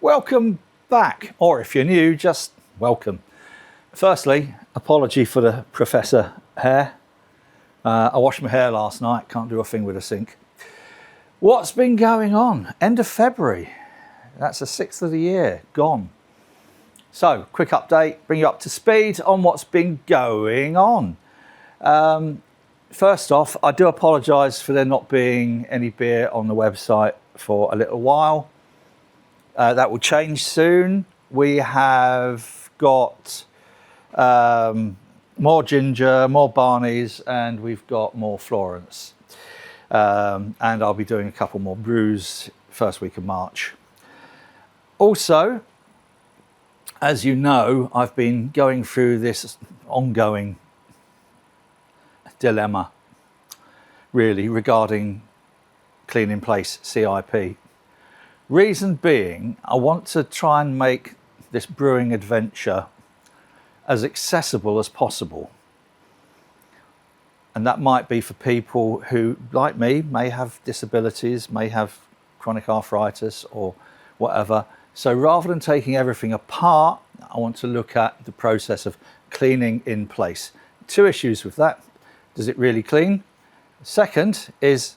Welcome back, or if you're new, just welcome. Firstly, apology for the professor hair. I washed my hair last night, can't do a thing with a sink. What's been going on? End of February, that's the 6th of the year, gone. So, quick update, bring you up to speed on what's been going on. First off, I do apologise for there not being any beer on the website for a little while. That will change soon. We have got more ginger, more Barney's, and we've got more Florence. And I'll be doing a couple more brews first week of March. Also, as you know, I've been going through this ongoing dilemma, really, regarding clean in place, CIP. Reason being, I want to try and make this brewing adventure as accessible as possible. And that might be for people who, like me, may have disabilities, may have chronic arthritis or whatever. So rather than taking everything apart, I want to look at the process of cleaning in place. Two issues with that. Does it really clean? Second is,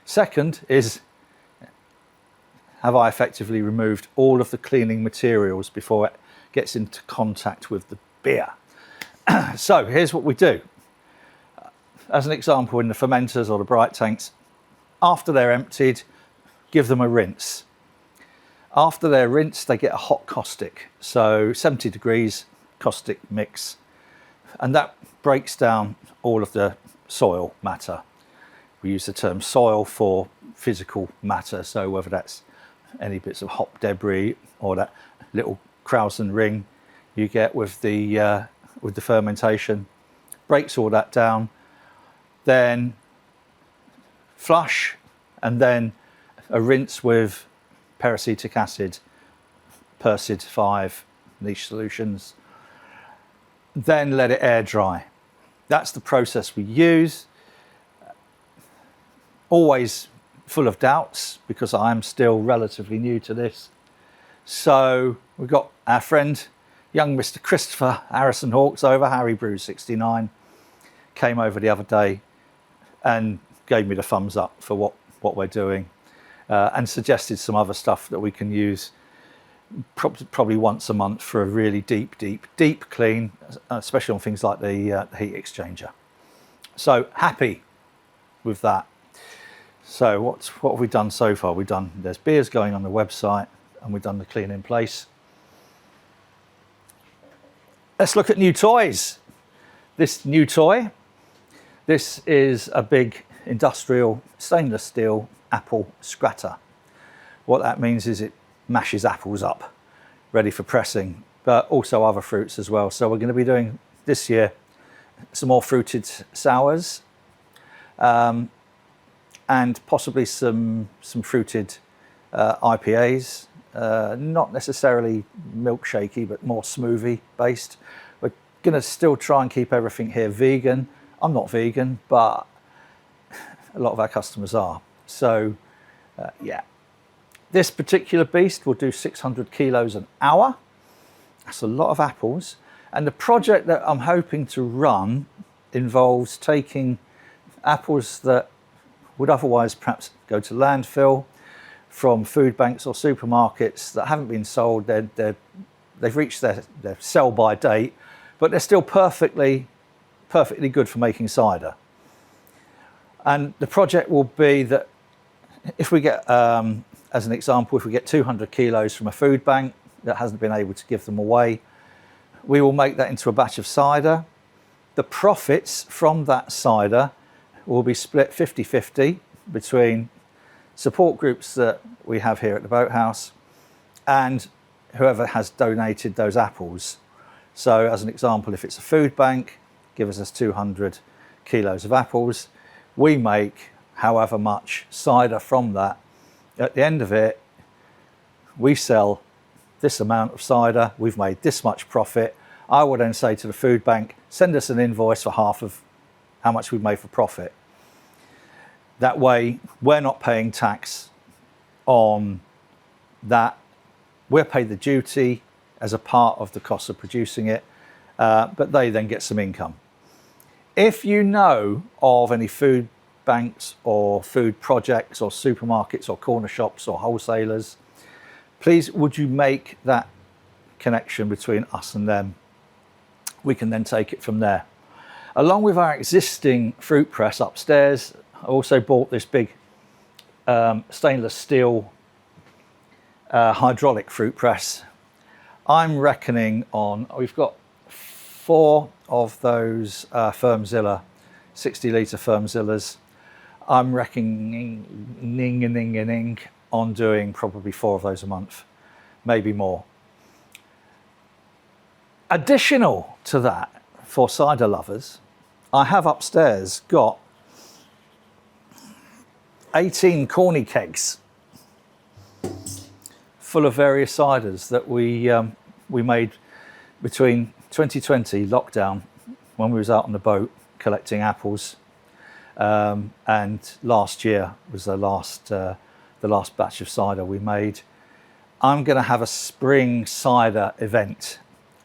Second is, have I effectively removed all of the cleaning materials before it gets into contact with the beer? So here's what we do. As an example, in the fermenters or the bright tanks, after they're emptied, give them a rinse. After they're rinsed, they get a hot caustic. So 70 degrees caustic mix. And that breaks down all of the soil matter. We use the term soil for physical matter, so whether that's any bits of hop debris or that little Krausen ring you get with the fermentation, breaks all that down. Then flush, and then a rinse with peracetic acid, Persid 5 niche solutions. Then let it air dry. That's the process we use. Always full of doubts because I am still relatively new to this. So we've got our friend, young Mr. Christopher Harrison Hawks over, Harry Brews 69, came over the other day and gave me the thumbs up for what we're doing, and suggested some other stuff that we can use probably once a month for a really deep clean, especially on things like the heat exchanger. So happy with that. So what have we done so far? There's beers going on the website, and we've done the clean in place. Let's look at new toys. This new toy, this is a big industrial stainless steel apple scratter. What that means is it mashes apples up, ready for pressing, but also other fruits as well. So we're going to be doing this year some more fruited sours, and possibly some fruited IPAs, not necessarily milkshakey, but more smoothie based. We're going to still try and keep everything here vegan. I'm not vegan, but a lot of our customers are. So yeah, this particular beast will do 600 kilos an hour. That's a lot of apples. And the project that I'm hoping to run involves taking apples that would otherwise perhaps go to landfill from food banks or supermarkets that haven't been sold. They've reached their sell by date, but they're still perfectly good for making cider. And the project will be that if we get, as an example, if we get 200 kilos from a food bank that hasn't been able to give them away, we will make that into a batch of cider. The profits from that cider will be split 50-50 between support groups that we have here at the boathouse and whoever has donated those apples. So as an example, if it's a food bank, give us 200 kilos of apples. We make however much cider from that. At the end of it, we sell this amount of cider, we've made this much profit. I will then say to the food bank, send us an invoice for half of how much we've made for profit. That way, we're not paying tax on that. We're paid the duty as a part of the cost of producing it, but they then get some income. If you know of any food banks or food projects or supermarkets or corner shops or wholesalers, please would you make that connection between us and them? We can then take it from there. Along with our existing fruit press upstairs, I also bought this big stainless steel hydraulic fruit press. I'm reckoning on, we've got 4 of those Firmzilla 60-litre Firmzillas. I'm reckoning on doing probably 4 of those a month, maybe more. Additional to that, for cider lovers, I have upstairs got 18 corny kegs full of various ciders that we made between 2020 lockdown, when we was out on the boat collecting apples, and last year was the last batch of cider we made. I'm going to have a spring cider event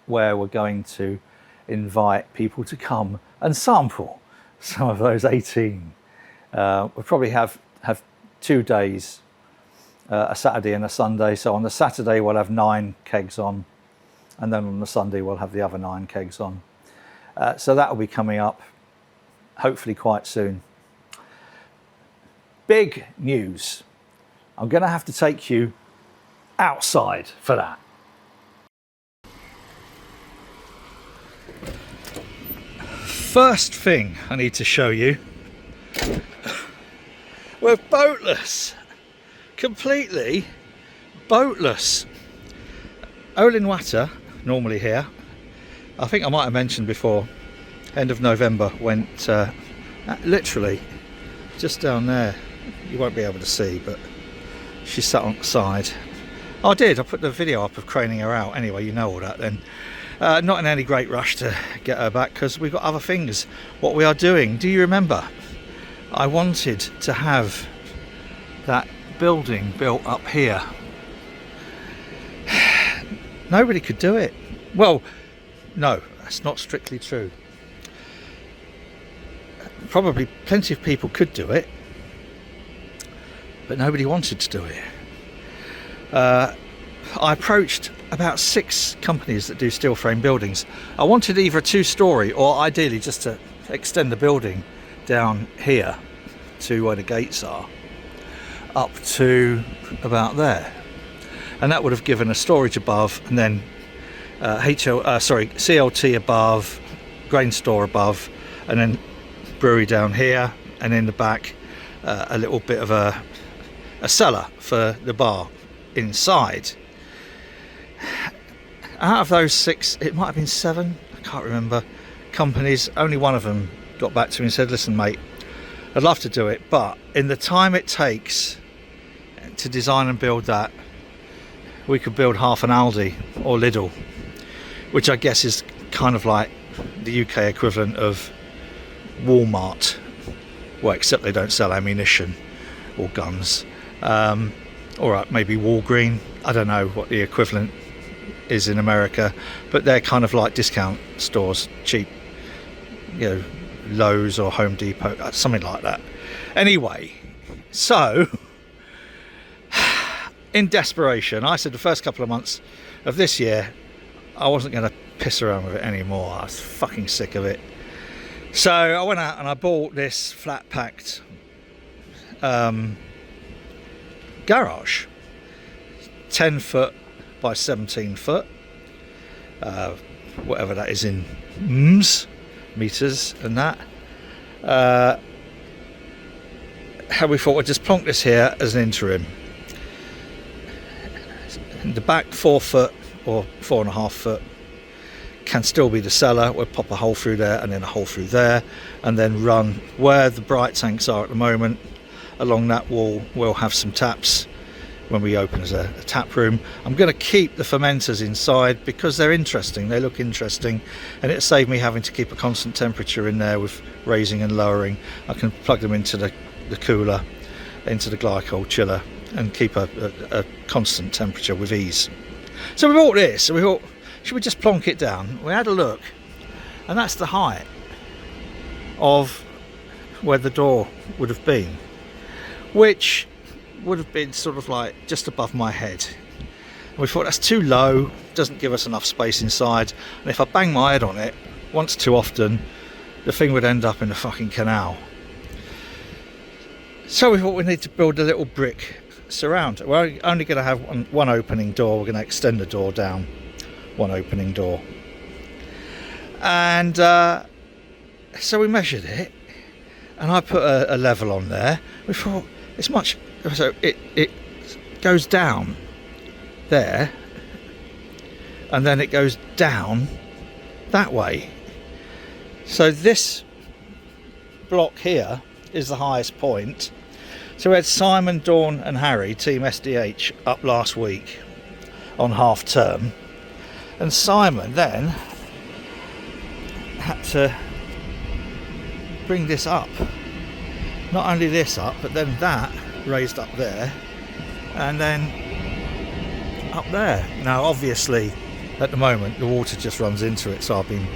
where we're going to invite people to come and sample some of those 18. We'll probably have 2 days, a Saturday and a Sunday. So on the Saturday we'll have 9 kegs on, and then on the Sunday we'll have the other 9 kegs on. So that will be coming up hopefully quite soon. Big news. I'm going to have to take you outside for that. First thing I need to show you, we're boatless, completely boatless. Olin Water, normally here, I think I might have mentioned before, end of November went literally just down there. You won't be able to see, but she sat on the side. I did, I put the video up of craning her out. Anyway, you know all that then. Not in any great rush to get her back because we've got other things what we are doing. Do you remember? I wanted to have that building built up here. Nobody could do it. Well, no, that's not strictly true. Probably plenty of people could do it, but nobody wanted to do it. I approached about 6 companies that do steel frame buildings. I wanted either a 2-storey or ideally just to extend the building down here to where the gates are up to about there, and that would have given a storage above, and then CLT above, grain store above, and then brewery down here, and in the back a little bit of a cellar for the bar inside. Out of those 6, it might have been 7, I can't remember, companies, only one of them got back to me and said, listen mate, I'd love to do it, but in the time it takes to design and build that, we could build half an Aldi or Lidl, which I guess is kind of like the UK equivalent of Walmart, well, except they don't sell ammunition or guns. All right, maybe Walgreen, I don't know what the equivalent is in America, but they're kind of like discount stores, cheap, you know, Lowe's or Home Depot, something like that. Anyway, so in desperation, I said the first couple of months of this year I wasn't going to piss around with it anymore. I was fucking sick of it. So I went out and I bought this flat packed garage, 10 foot by 17 foot, whatever that is in meters and that. How we thought we'd just plonk this here as an interim. The back 4 foot or 4.5 foot can still be the cellar. We'll pop a hole through there and then a hole through there, and then run where the bright tanks are at the moment. Along that wall we'll have some taps when we open as a tap room. I'm going to keep the fermenters inside because they're interesting, they look interesting, and it saved me having to keep a constant temperature in there with raising and lowering. I can plug them into the cooler, into the glycol chiller, and keep a constant temperature with ease. So we bought this, and we thought, should we just plonk it down? We had a look, and that's the height of where the door would have been, which would have been sort of like just above my head. And we thought that's too low, doesn't give us enough space inside, and if I bang my head on it once too often, the thing would end up in the fucking canal. So we thought we need to build a little brick surround. We're only going to have one opening door. We're going to extend the door down one opening door, and so we measured it, and I put a level on there. We thought it's much, so it goes down there, and then it goes down that way. So this block here is the highest point. So we had Simon, Dawn and Harry, Team SDH, up last week on half term, and Simon then had to bring this up, not only this up, but then that raised up there, and then up there. Now obviously at the moment the water just runs into it, so I've been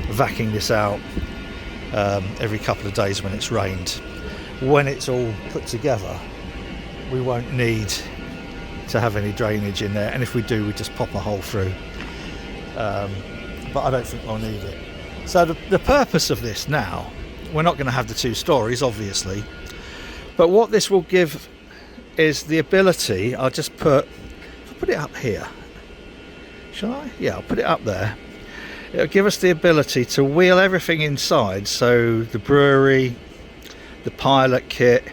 vacuuming this out every couple of days when it's rained. When it's all put together, we won't need to have any drainage in there, and if we do, we just pop a hole through, but I don't think we'll need it. So the purpose of this now, we're not going to have the 2 stories obviously, but what this will give is the ability, I'll put it up here, shall I? Yeah, I'll put it up there. It'll give us the ability to wheel everything inside, so the brewery, the pilot kit,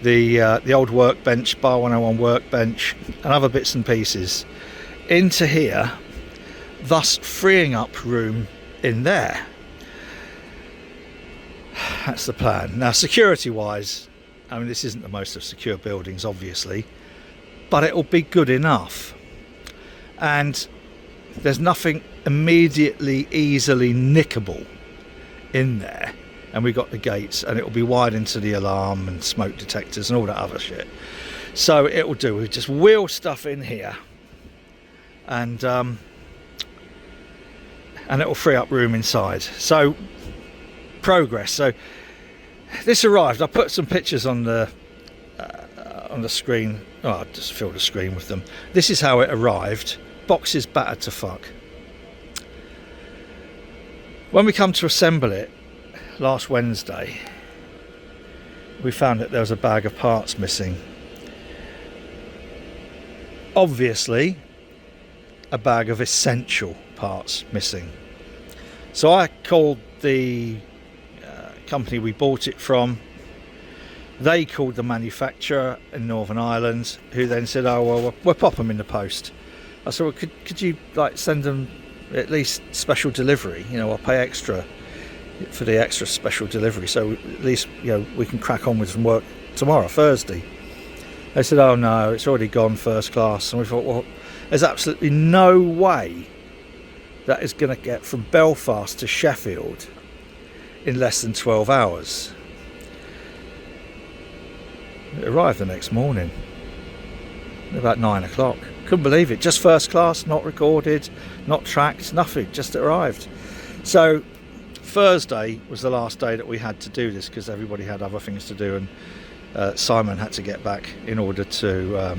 the old workbench, Bar 101 workbench, and other bits and pieces into here, thus freeing up room in there. That's the plan. Now security wise, I mean, this isn't the most secure buildings obviously, but it will be good enough, and there's nothing immediately easily nickable in there, and we got the gates, and it will be wired into the alarm and smoke detectors and all that other shit. So it will do, we just wheel stuff in here, and it will free up room inside. So progress. So this arrived, I put some pictures on the screen. I just filled the screen with them. This is how it arrived. Boxes battered to fuck. When we come to assemble it last Wednesday, we found that there was a bag of parts missing. Obviously a bag of essential parts missing. So I called the company we bought it from. They called the manufacturer in Northern Ireland, who then said, oh well, we'll pop them in the post. I said, well, could you like send them at least special delivery? You know, I'll pay extra for the extra special delivery, so at least, you know, we can crack on with some work tomorrow, Thursday. They said, oh no, it's already gone first class. And we thought, well, there's absolutely no way that is going to get from Belfast to Sheffield in less than 12 hours. It arrived the next morning, about 9 o'clock. Couldn't believe it. Just first class, not recorded, not tracked, nothing, just arrived. So Thursday was the last day that we had to do this, because everybody had other things to do, and Simon had to get back in order to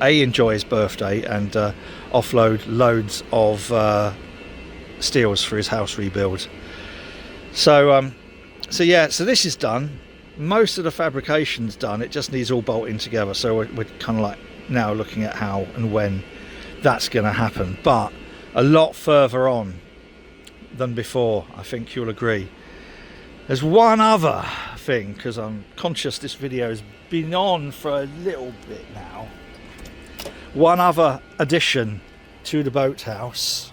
enjoy his birthday and offload loads of steels for his house rebuild. So yeah, so this is done. Most of the fabrication's done. It just needs all bolting together. So we're kind of like now looking at how and when that's going to happen, but a lot further on than before, I think you'll agree. There's one other thing, because I'm conscious this video has been on for a little bit now. One other addition to the boathouse.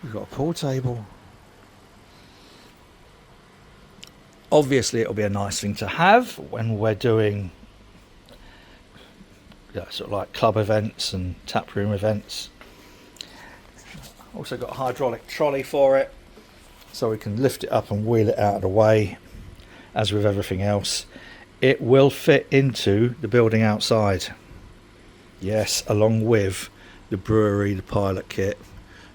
We've got a pool table. Obviously it'll be a nice thing to have when we're doing sort of like club events and taproom events. Also got a hydraulic trolley for it, so we can lift it up and wheel it out of the way. as with everything else, it will fit into the building outside. Yes, along with the brewery, the pilot kit,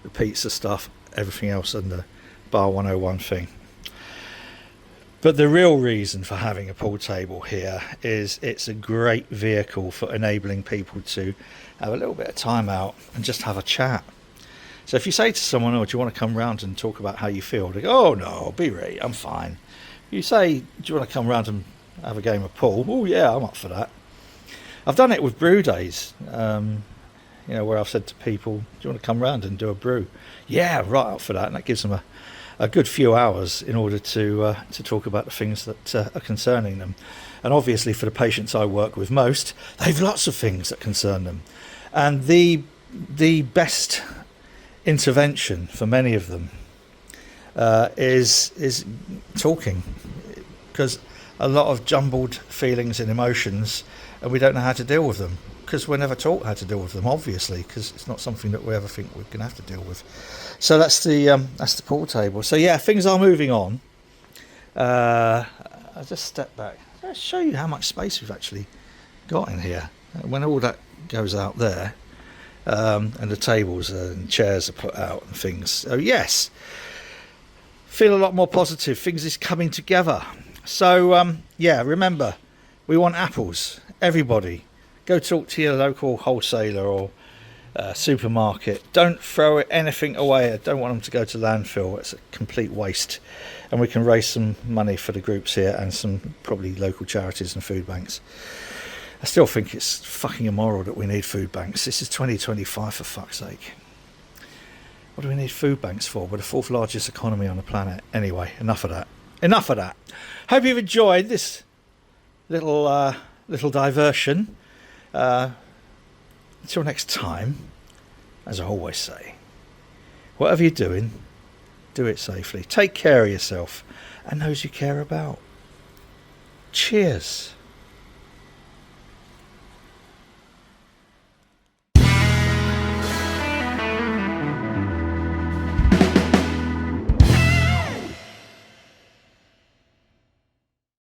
the pizza stuff, everything else and the Bar 101 thing. But the real reason for having a pool table here is it's a great vehicle for enabling people to have a little bit of time out and just have a chat. So if you say to someone, oh, do you want to come round and talk about how you feel? They go, oh no, be right, I'm fine. You say, do you want to come round and have a game of pool? Oh yeah, I'm up for that. I've done it with brew days, where I've said to people, do you want to come round and do a brew? Yeah, right up for that. And that gives them a good few hours in order to talk about the things that are concerning them. And obviously for the patients I work with most, they've lots of things that concern them. And the best intervention for many of them is talking, because a lot of jumbled feelings and emotions, and we don't know how to deal with them because we're never taught how to deal with them, obviously, because it's not something that we ever think we're going to have to deal with. So that's the pool table. So yeah, things are moving on. I'll just step back. I'll show you how much space we've actually got in here. When all that goes out there, and the tables and chairs are put out and things. So yes, feel a lot more positive. Things is coming together. So yeah, remember, we want apples. Everybody, go talk to your local wholesaler or supermarket. Don't throw anything away. I don't want them to go to landfill. It's a complete waste. And we can raise some money for the groups here and some probably local charities and food banks. I still think it's fucking immoral that we need food banks. This is 2025, for fuck's sake. What do we need food banks for? We're the fourth largest economy on the planet. Anyway, enough of that. Enough of that. Hope you've enjoyed this little diversion. Until next time, as I always say, whatever you're doing, do it safely. Take care of yourself and those you care about. Cheers.